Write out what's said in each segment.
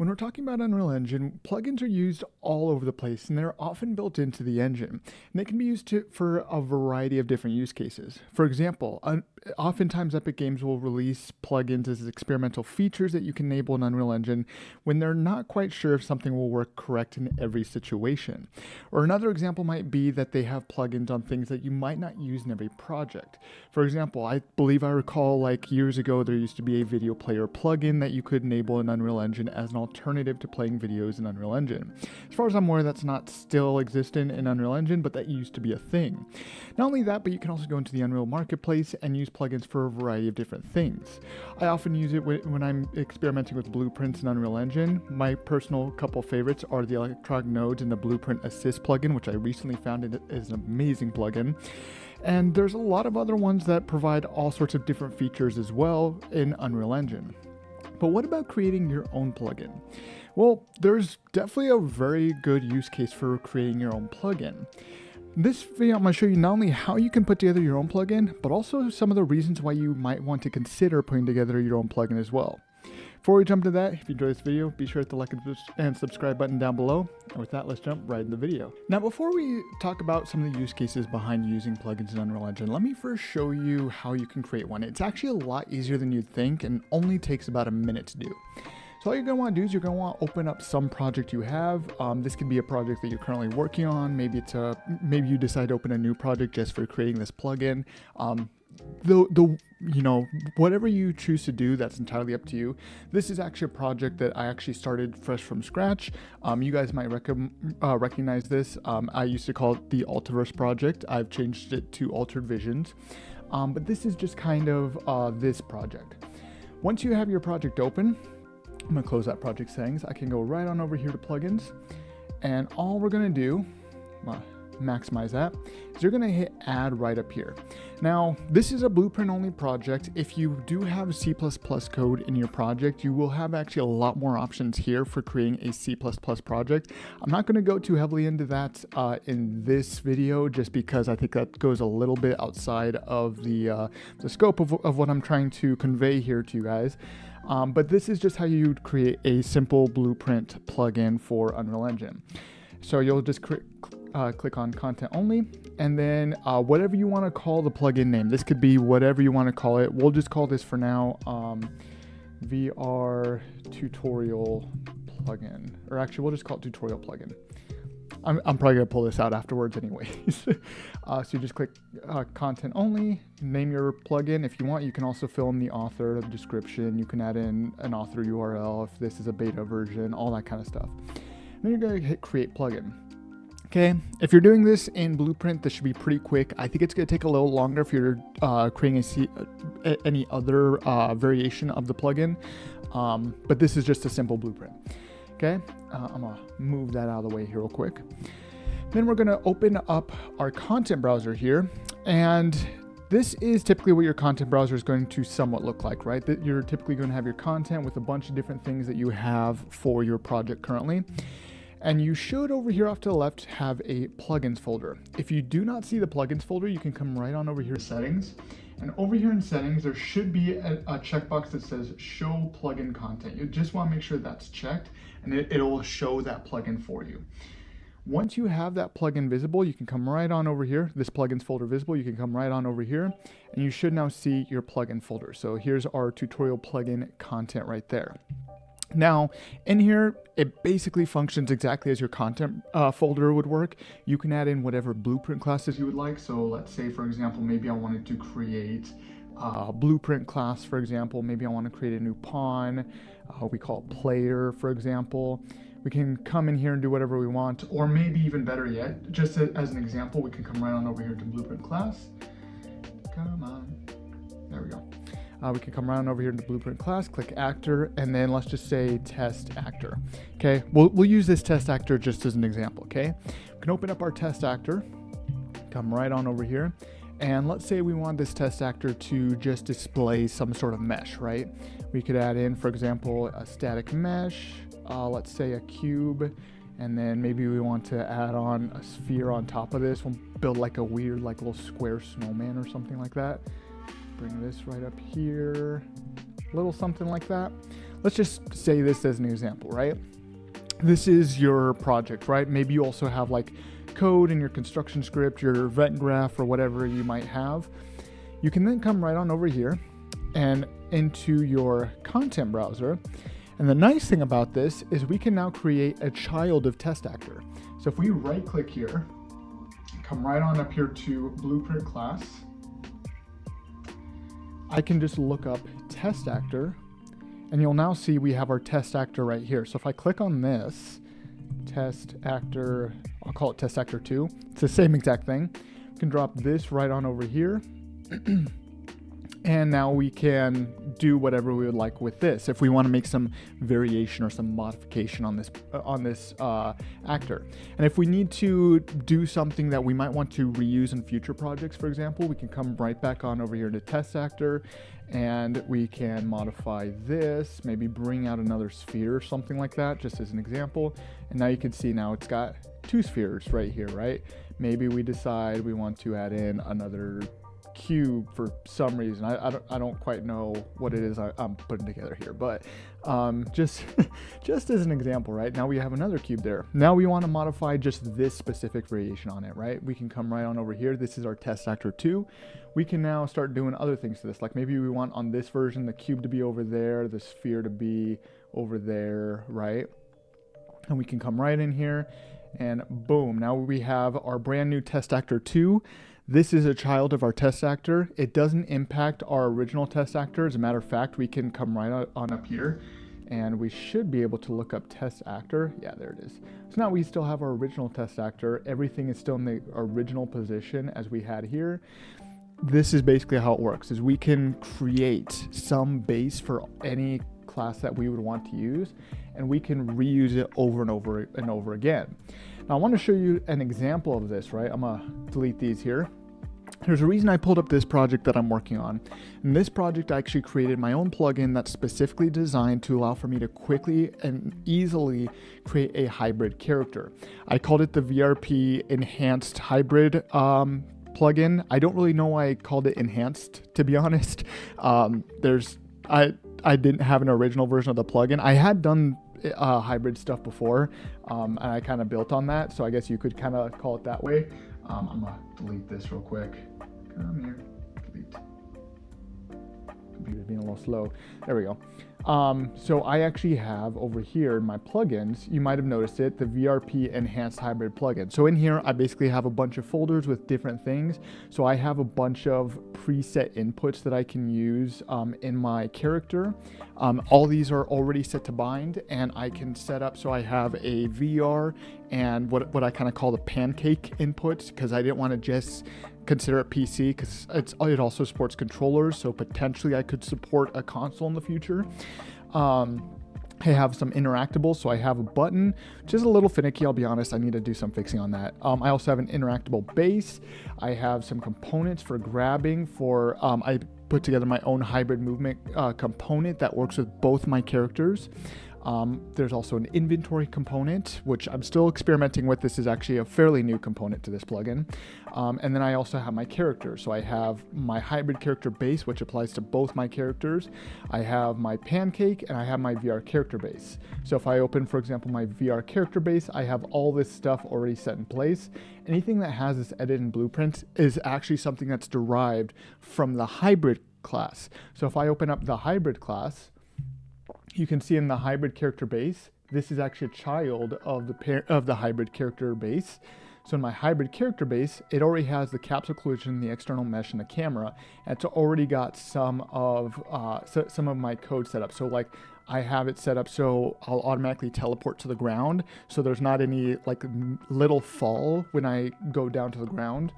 When we're talking about Unreal Engine, plugins are used all over the place and they're often built into the engine. And they can be used for a variety of different use cases. For example, oftentimes Epic Games will release plugins as experimental features that you can enable in Unreal Engine when they're not quite sure if something will work correct in every situation. Or another example might be that they have plugins on things that you might not use in every project. For example, I believe I recall like years ago there used to be a video player plugin that you could enable in Unreal Engine as an alternative to playing videos in Unreal Engine. As far as I'm aware, that's not still existent in Unreal Engine, but that used to be a thing. Not only that, but you can also go into the Unreal Marketplace and use plugins for a variety of different things. I often use it when I'm experimenting with blueprints in Unreal Engine. My personal couple favorites are the electronic nodes and the Blueprint Assist plugin, which I recently found it is an amazing plugin. And there's a lot of other ones that provide all sorts of different features as well in Unreal Engine. But what about creating your own plugin? Well, there's definitely a very good use case for creating your own plugin. In this video, I'm going to show you not only how you can put together your own plugin, but also some of the reasons why you might want to consider putting together your own plugin as well. Before we jump to that, if you enjoyed this video, be sure to hit the like and subscribe button down below. And with that, let's jump right into the video. Now, before we talk about some of the use cases behind using plugins in Unreal Engine, let me first show you how you can create one. It's actually a lot easier than you'd think and only takes about a minute to do. So all you're going to want to do is you're going to want to open up some project you have. This could be a project that you're currently working on. Maybe you decide to open a new project just for creating this plugin. Whatever you choose to do, that's entirely up to you. This is actually a project that I actually started fresh from scratch. You guys might recognize this. I used to call it the Altiverse project. I've changed it to Altered Visions. But this is just kind of this project. Once you have your project open, I'm going to close that project settings. I can go right on over here to plugins. And all we're going to do, maximize that, is you're going to hit add right up here. Now, this is a blueprint only project. If you do have C++ code in your project, you will have actually a lot more options here for creating a C++ project. I'm not going to go too heavily into that in this video, just because I think that goes a little bit outside of the scope of what I'm trying to convey here to you guys. But this is just how you would create a simple blueprint plugin for Unreal Engine. So you'll just click on content only, and then whatever you want to call the plugin name. This could be whatever you want to call it. We'll just call this for now VR tutorial plugin, or actually we'll just call it tutorial plugin. I'm probably going to pull this out afterwards anyways. So you just click content only, name your plugin. If you want, you can also fill in the author, the description. You can add in an author URL if this is a beta version, all that kind of stuff. Then you're going to hit create plugin. Okay, if you're doing this in Blueprint, this should be pretty quick. I think it's going to take a little longer if you're creating any other variation of the plugin, but this is just a simple blueprint. Okay, I'm going to move that out of the way here real quick. Then we're going to open up our content browser here, and this is typically what your content browser is going to somewhat look like, right? That you're typically going to have your content with a bunch of different things that you have for your project currently. And you should over here off to the left have a plugins folder. If you do not see the plugins folder, you can come right on over here to settings. And over here in settings, there should be a checkbox that says show plugin content. You just want to make sure that's checked, and it'll show that plugin for you. Once you have that plugin visible, you can come right on over here. This plugins folder visible, you can come right on over here, and you should now see your plugin folder. So here's our tutorial plugin content right there. Now, in here, it basically functions exactly as your content folder would work. You can add in whatever blueprint classes you would like. So let's say, for example, maybe I wanted to create a blueprint class, for example. Maybe I want to create a new pawn. We call it player, for example. We can come in here and do whatever we want, or maybe even better yet, just as an example, we can come right on over here to blueprint class. Come on. There we go. We can come around over here to blueprint class, click actor, and then let's just say test actor. Okay, we'll use this test actor just as an example. Okay, we can open up our test actor, come right on over here, and let's say we want this test actor to just display some sort of mesh, right? We could add in, for example, a static mesh, let's say a cube, and then maybe we want to add on a sphere on top of this. We'll build like a weird, like little square snowman or something like that. Bring this right up here, little something like that. let's just say this as an example, right? This is your project, right? Maybe you also have like code in your construction script, your event graph, or whatever you might have. You can then come right on over here and into your content browser. And the nice thing about this is we can now create a child of test actor. So if we right click here, come right on up here to blueprint class, I can just look up test actor, and you'll now see we have our test actor right here. So if I click on this, test actor, I'll call it test actor 2. It's the same exact thing. We can drop this right on over here. And now we can do whatever we would like with this. If we want to make some variation or some modification on this actor. And if we need to do something that we might want to reuse in future projects, for example, we can come right back on over here to test actor, and we can modify this, maybe bring out another sphere or something like that, just as an example. And now you can see now it's got 2 spheres right here, right? Maybe we decide we want to add in another cube for some reason. I don't quite know what it is I'm putting together here, but just as an example, right? Now we have another cube there. Now we want to modify just this specific variation on it, right? We can come right on over here. This is our test actor 2. We can now start doing other things to this. Like maybe we want on this version the cube to be over there, the sphere to be over there, right? And we can come right in here and boom, now we have our brand new test actor 2. This is a child of our test actor. It doesn't impact our original test actor. As a matter of fact, we can come right on up here and we should be able to look up test actor. Yeah, there it is. So now we still have our original test actor. Everything is still in the original position as we had here. This is basically how it works, is we can create some base for any class that we would want to use, and we can reuse it over and over and over again. Now I want to show you an example of this, right? I'm gonna delete these here. There's a reason I pulled up this project that I'm working on. In this project, I actually created my own plugin that's specifically designed to allow for me to quickly and easily create a hybrid character. I called it the VRP Enhanced Hybrid plugin. I don't really know why I called it enhanced, to be honest. I didn't have an original version of the plugin. I had done hybrid stuff before, and I kind of built on that, so I guess you could kind of call it that way. I'm gonna delete this real quick. Come here, delete. Computer's being a little slow. There we go. So I actually have over here in my plugins, you might have noticed it, the VRP Enhanced Hybrid plugin. So in here, I basically have a bunch of folders with different things. So I have a bunch of preset inputs that I can use in my character. All these are already set to bind, and I can set up so I have a VR and what I kind of call the pancake inputs, because I didn't want to just consider it PC, because it also supports controllers, so potentially I could support a console in the future. I have some interactables, so I have a button, which is a little finicky, I'll be honest. I need to do some fixing on that. I also have an interactable base. I have some components for grabbing for, I put together my own hybrid movement component that works with both my characters. There's also an inventory component, which I'm still experimenting with. This is actually a fairly new component to this plugin. And then I also have my character. So I have my hybrid character base, which applies to both my characters. I have my pancake, and I have my VR character base. So if I open, for example, my VR character base, I have all this stuff already set in place. Anything that has this edit and blueprint is actually something that's derived from the hybrid class. So if I open up the hybrid class, you can see in the hybrid character base, this is actually a child of the hybrid character base. So in my hybrid character base, it already has the capsule collision, the external mesh, and the camera. And it's already got some of my code set up. So like I have it set up so I'll automatically teleport to the ground. So there's not any like little fall when I go down to the ground.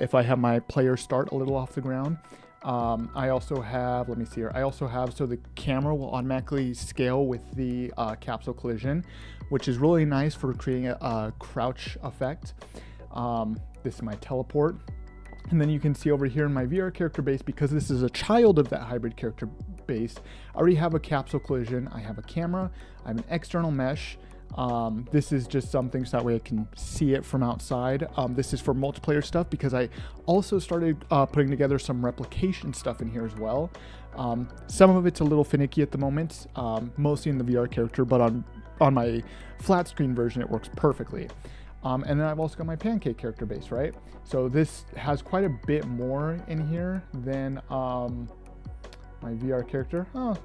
If I have my player start a little off the ground. I also have, let me see here, so the camera will automatically scale with the capsule collision, which is really nice for creating a crouch effect. This is my teleport. And then you can see over here in my VR character base, because this is a child of that hybrid character base, I already have a capsule collision, I have a camera, I have an external mesh, This is just something so that way I can see it from outside. This is for multiplayer stuff because I also started putting together some replication stuff in here as well. Some of it's a little finicky at the moment, mostly in the VR character, but on my flat screen version it works perfectly. And then I've also got my pancake character base, right? So this has quite a bit more in here than my VR character. Well,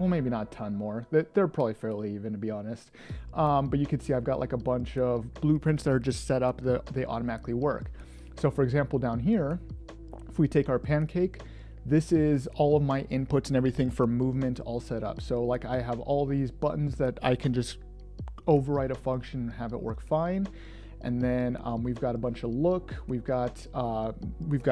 maybe not a ton more. They're probably fairly even, to be honest. But you can see I've got like a bunch of blueprints that are just set up that they automatically work. So for example, down here, if we take our pancake, this is all of my inputs and everything for movement all set up. So like I have all these buttons that I can just override a function and have it work fine. And then we've got a bunch of look, we've got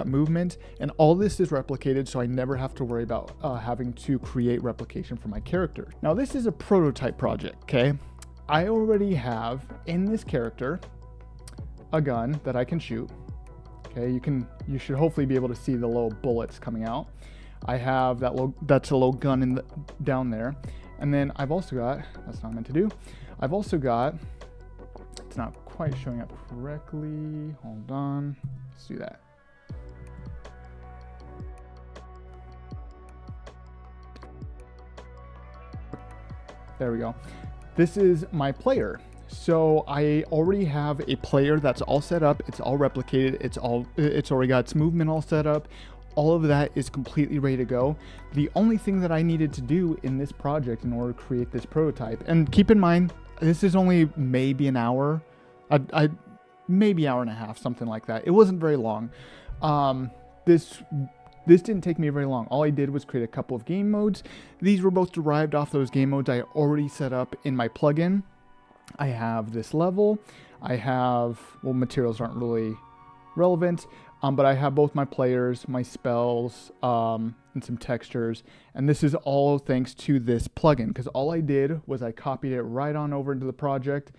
movement, and all this is replicated, so I never have to worry about having to create replication for my character. Now this is a prototype project, okay? I already have in this character a gun that I can shoot. Okay, you should hopefully be able to see the little bullets coming out. I have that's a little gun down there, and then I've also got, that's not meant to do. I've also got, it's not quite showing up correctly. Hold on. Let's do that. There we go. This is my player. So I already have a player that's all set up. It's all replicated. It's already got its movement all set up. All of that is completely ready to go. The only thing that I needed to do in this project in order to create this prototype, and keep in mind, this is only maybe an hour, maybe hour and a half, something like that. It wasn't very long. This didn't take me very long. All I did was create a couple of game modes. These were both derived off those game modes I already set up in my plugin. I have this level. I have, well, materials aren't really relevant, but I have both my players, my spells, and some textures. And this is all thanks to this plugin, because all I did was I copied it right on over into the project,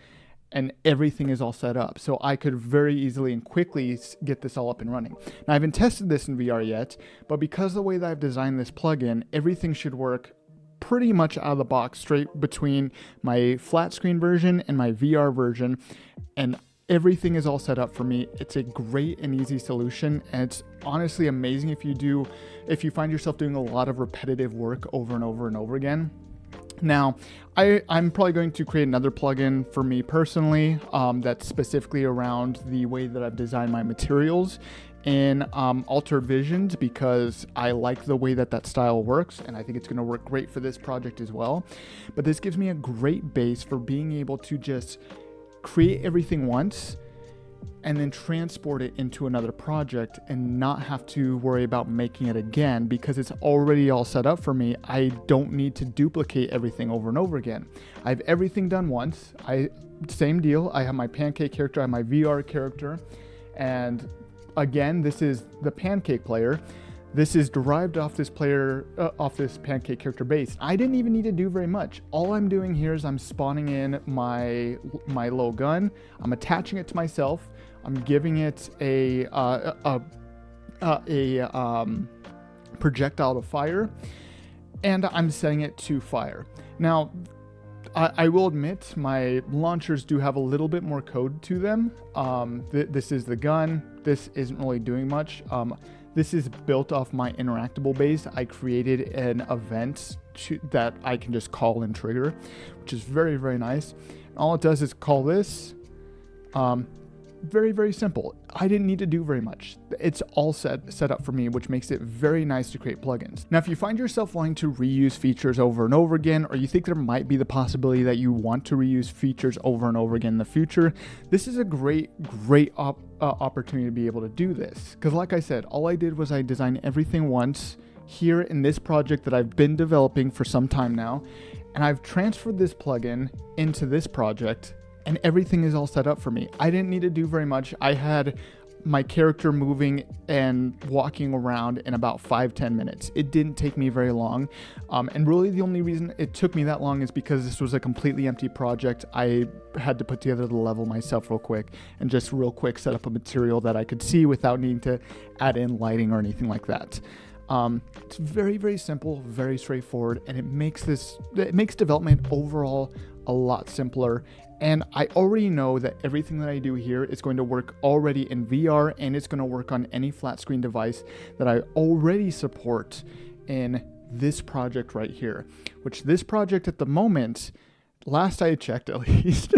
and everything is all set up. So I could very easily and quickly get this all up and running. Now I haven't tested this in VR yet, but because of the way that I've designed this plugin, everything should work pretty much out of the box, straight between my flat screen version and my VR version. And everything is all set up for me. It's a great and easy solution. And it's honestly amazing if you find yourself doing a lot of repetitive work over and over and over again. Now, I'm probably going to create another plugin for me personally that's specifically around the way that I've designed my materials in Altered Visions, because I like the way that style works, and I think it's going to work great for this project as well. But this gives me a great base for being able to just create everything once and then transport it into another project and not have to worry about making it again, because it's already all set up for me. I don't need to duplicate everything over and over again. I have everything done once. Same deal. I have my pancake character, I have my VR character, and again, this is the pancake player. This is derived off this pancake character base. I didn't even need to do very much. All I'm doing here is I'm spawning in my little gun. I'm attaching it to myself. I'm giving it a projectile to fire, and I'm setting it to fire. Now, I will admit my launchers do have a little bit more code to them. This is the gun. This isn't really doing much. This is built off my interactable base. I created an event that I can just call and trigger, which is very, very nice. And all it does is call this. Very, very simple. I didn't need to do very much. It's all set up for me, which makes it very nice to create plugins. Now, if you find yourself wanting to reuse features over and over again, or you think there might be the possibility that you want to reuse features over and over again in the future, this is a great opportunity to be able to do this. Because like I said, all I did was I designed everything once here in this project that I've been developing for some time now, and I've transferred this plugin into this project, and everything is all set up for me. I didn't need to do very much. I had my character moving and walking around in about 5-10 minutes. It didn't take me very long. And really the only reason it took me that long is because this was a completely empty project. I had to put together the level myself real quick and just real quick set up a material that I could see without needing to add in lighting or anything like that. It's very, very simple, very straightforward, and it makes development overall a lot simpler. And I already know that everything that I do here is going to work already in VR, and it's going to work on any flat screen device that I already support in this project right here, which this project at the moment, last I checked at least,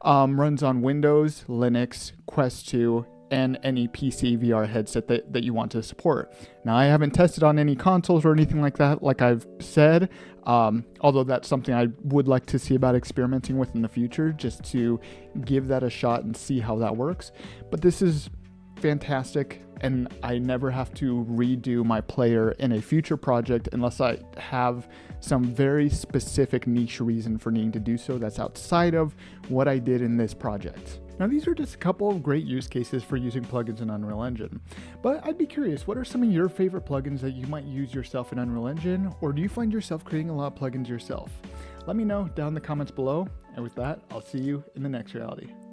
runs on Windows, Linux, Quest 2, and any PC VR headset that you want to support. Now, I haven't tested on any consoles or anything like that, like I've said, although that's something I would like to see about experimenting with in the future, just to give that a shot and see how that works. But this is fantastic, and I never have to redo my player in a future project unless I have some very specific niche reason for needing to do so that's outside of what I did in this project. Now, these are just a couple of great use cases for using plugins in Unreal Engine, but I'd be curious, what are some of your favorite plugins that you might use yourself in Unreal Engine, or do you find yourself creating a lot of plugins yourself? Let me know down in the comments below, and with that, I'll see you in the next reality.